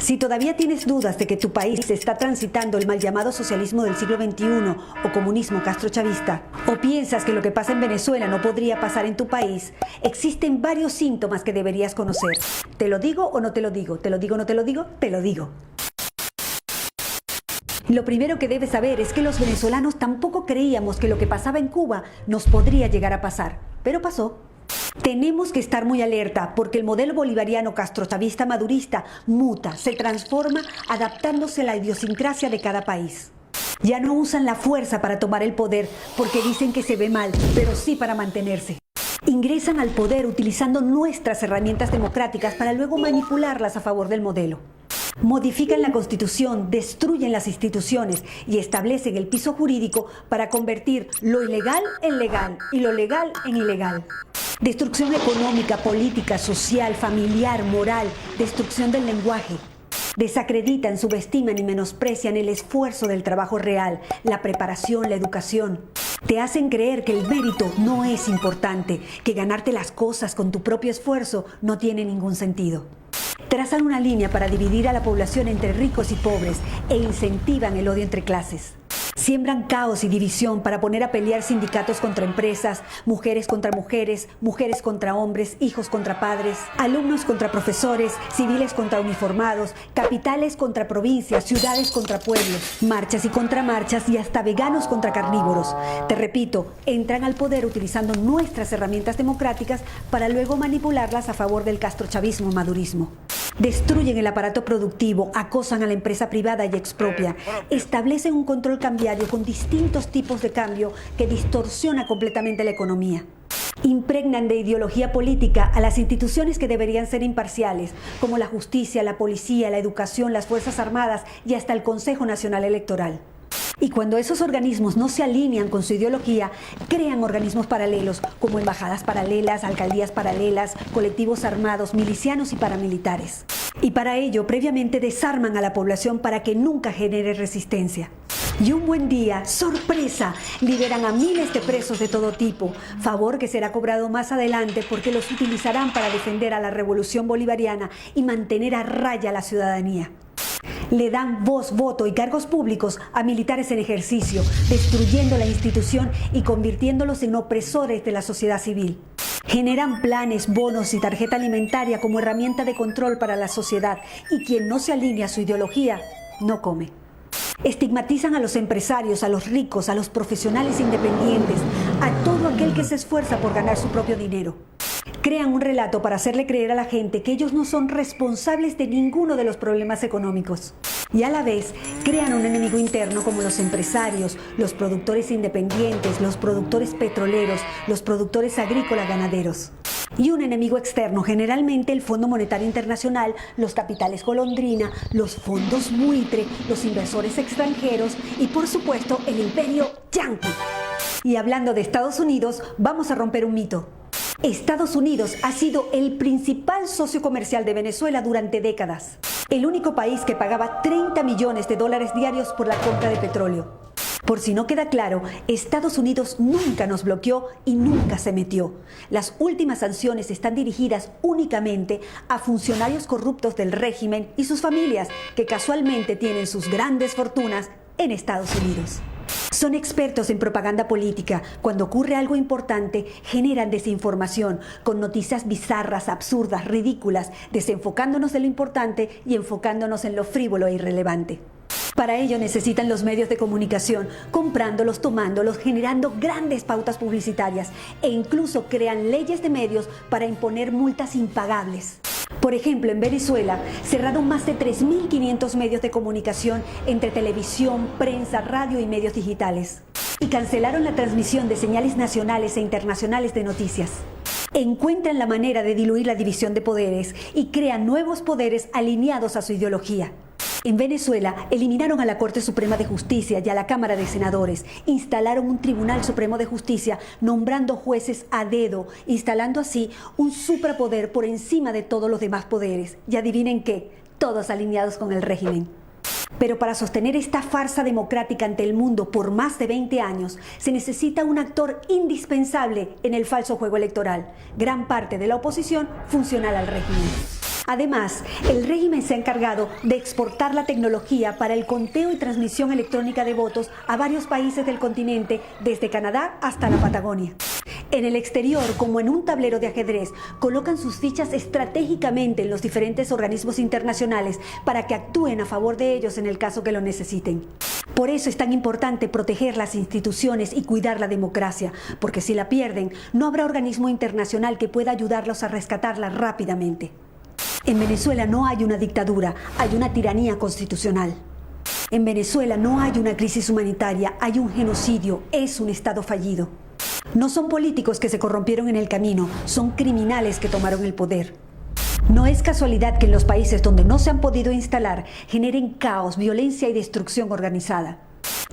Si todavía tienes dudas de que tu país está transitando el mal llamado socialismo del siglo XXI o comunismo castrochavista, o piensas que lo que pasa en Venezuela no podría pasar en tu país, existen varios síntomas que deberías conocer. ¿Te lo digo o no te lo digo? ¿Te lo digo o no te lo digo? Te lo digo. Lo primero que debes saber es que los venezolanos tampoco creíamos que lo que pasaba en Cuba nos podría llegar a pasar, pero pasó. Tenemos que estar muy alerta porque el modelo bolivariano castrochavista madurista muta, se transforma adaptándose a la idiosincrasia de cada país. Ya no usan la fuerza para tomar el poder porque dicen que se ve mal, pero sí para mantenerse. Ingresan al poder utilizando nuestras herramientas democráticas para luego manipularlas a favor del modelo. Modifican la Constitución, destruyen las instituciones y establecen el piso jurídico para convertir lo ilegal en legal y lo legal en ilegal. Destrucción económica, política, social, familiar, moral, destrucción del lenguaje. Desacreditan, subestiman y menosprecian el esfuerzo del trabajo real, la preparación, la educación. Te hacen creer que el mérito no es importante, que ganarte las cosas con tu propio esfuerzo no tiene ningún sentido. Trazan una línea para dividir a la población entre ricos y pobres e incentivan el odio entre clases. Siembran caos y división para poner a pelear sindicatos contra empresas, mujeres contra mujeres, mujeres contra hombres, hijos contra padres, alumnos contra profesores, civiles contra uniformados, capitales contra provincias, ciudades contra pueblos, marchas y contramarchas y hasta veganos contra carnívoros. Te repito, entran al poder utilizando nuestras herramientas democráticas para luego manipularlas a favor del castrochavismo madurismo. Destruyen el aparato productivo, acosan a la empresa privada y expropian. Establecen un control cambiario con distintos tipos de cambio que distorsiona completamente la economía. Impregnan de ideología política a las instituciones que deberían ser imparciales, como la justicia, la policía, la educación, las Fuerzas Armadas y hasta el Consejo Nacional Electoral. Y cuando esos organismos no se alinean con su ideología, crean organismos paralelos como embajadas paralelas, alcaldías paralelas, colectivos armados, milicianos y paramilitares. Y para ello, previamente desarman a la población para que nunca genere resistencia. Y un buen día, ¡sorpresa!, liberan a miles de presos de todo tipo, favor que será cobrado más adelante porque los utilizarán para defender a la revolución bolivariana y mantener a raya a la ciudadanía. Le dan voz, voto y cargos públicos a militares en ejercicio, destruyendo la institución y convirtiéndolos en opresores de la sociedad civil. Generan planes, bonos y tarjeta alimentaria como herramienta de control para la sociedad y quien no se alinea a su ideología no come. Estigmatizan a los empresarios, a los ricos, a los profesionales independientes, a todo aquel que se esfuerza por ganar su propio dinero. Crean un relato para hacerle creer a la gente que ellos no son responsables de ninguno de los problemas económicos. Y a la vez crean un enemigo interno como los empresarios, los productores independientes, los productores petroleros, los productores agrícolas ganaderos. Y un enemigo externo, generalmente el Fondo Monetario Internacional, los capitales golondrina, los fondos buitre, los inversores extranjeros y por supuesto el imperio yanqui. Y hablando de Estados Unidos, vamos a romper un mito. Estados Unidos ha sido el principal socio comercial de Venezuela durante décadas. El único país que pagaba 30 millones de dólares diarios por la compra de petróleo. Por si no queda claro, Estados Unidos nunca nos bloqueó y nunca se metió. Las últimas sanciones están dirigidas únicamente a funcionarios corruptos del régimen y sus familias, que casualmente tienen sus grandes fortunas en Estados Unidos. Son expertos en propaganda política. Cuando ocurre algo importante, generan desinformación con noticias bizarras, absurdas, ridículas, desenfocándonos de lo importante y enfocándonos en lo frívolo e irrelevante. Para ello necesitan los medios de comunicación, comprándolos, tomándolos, generando grandes pautas publicitarias e incluso crean leyes de medios para imponer multas impagables. Por ejemplo, en Venezuela cerraron más de 3.500 medios de comunicación entre televisión, prensa, radio y medios digitales. Y cancelaron la transmisión de señales nacionales e internacionales de noticias. Encuentran la manera de diluir la división de poderes y crean nuevos poderes alineados a su ideología. En Venezuela eliminaron a la Corte Suprema de Justicia y a la Cámara de Senadores, instalaron un Tribunal Supremo de Justicia nombrando jueces a dedo, instalando así un superpoder por encima de todos los demás poderes. Y adivinen qué, todos alineados con el régimen. Pero para sostener esta farsa democrática ante el mundo por más de 20 años, se necesita un actor indispensable en el falso juego electoral, gran parte de la oposición funcional al régimen. Además, el régimen se ha encargado de exportar la tecnología para el conteo y transmisión electrónica de votos a varios países del continente, desde Canadá hasta la Patagonia. En el exterior, como en un tablero de ajedrez, colocan sus fichas estratégicamente en los diferentes organismos internacionales para que actúen a favor de ellos en el caso que lo necesiten. Por eso es tan importante proteger las instituciones y cuidar la democracia, porque si la pierden, no habrá organismo internacional que pueda ayudarlos a rescatarla rápidamente. En Venezuela no hay una dictadura, hay una tiranía constitucional. En Venezuela no hay una crisis humanitaria, hay un genocidio, es un Estado fallido. No son políticos que se corrompieron en el camino, son criminales que tomaron el poder. No es casualidad que en los países donde no se han podido instalar generen caos, violencia y destrucción organizada.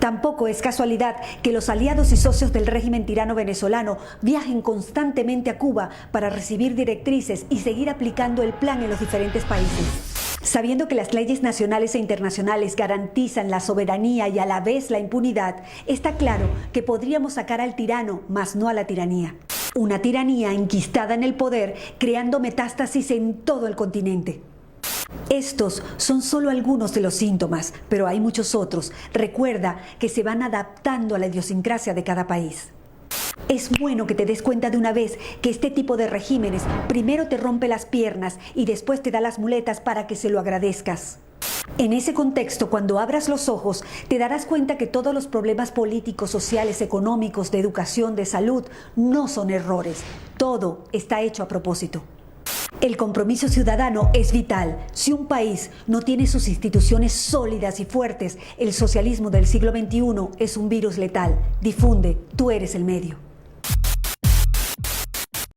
Tampoco es casualidad que los aliados y socios del régimen tirano venezolano viajen constantemente a Cuba para recibir directrices y seguir aplicando el plan en los diferentes países. Sabiendo que las leyes nacionales e internacionales garantizan la soberanía y a la vez la impunidad, está claro que podríamos sacar al tirano, mas no a la tiranía. Una tiranía enquistada en el poder, creando metástasis en todo el continente. Estos son solo algunos de los síntomas, pero hay muchos otros. Recuerda que se van adaptando a la idiosincrasia de cada país. Es bueno que te des cuenta de una vez que este tipo de regímenes primero te rompe las piernas y después te da las muletas para que se lo agradezcas. En ese contexto, cuando abras los ojos, te darás cuenta que todos los problemas políticos, sociales, económicos, de educación, de salud, no son errores. Todo está hecho a propósito. El compromiso ciudadano es vital. Si un país no tiene sus instituciones sólidas y fuertes, el socialismo del siglo XXI es un virus letal. Difunde, tú eres el medio.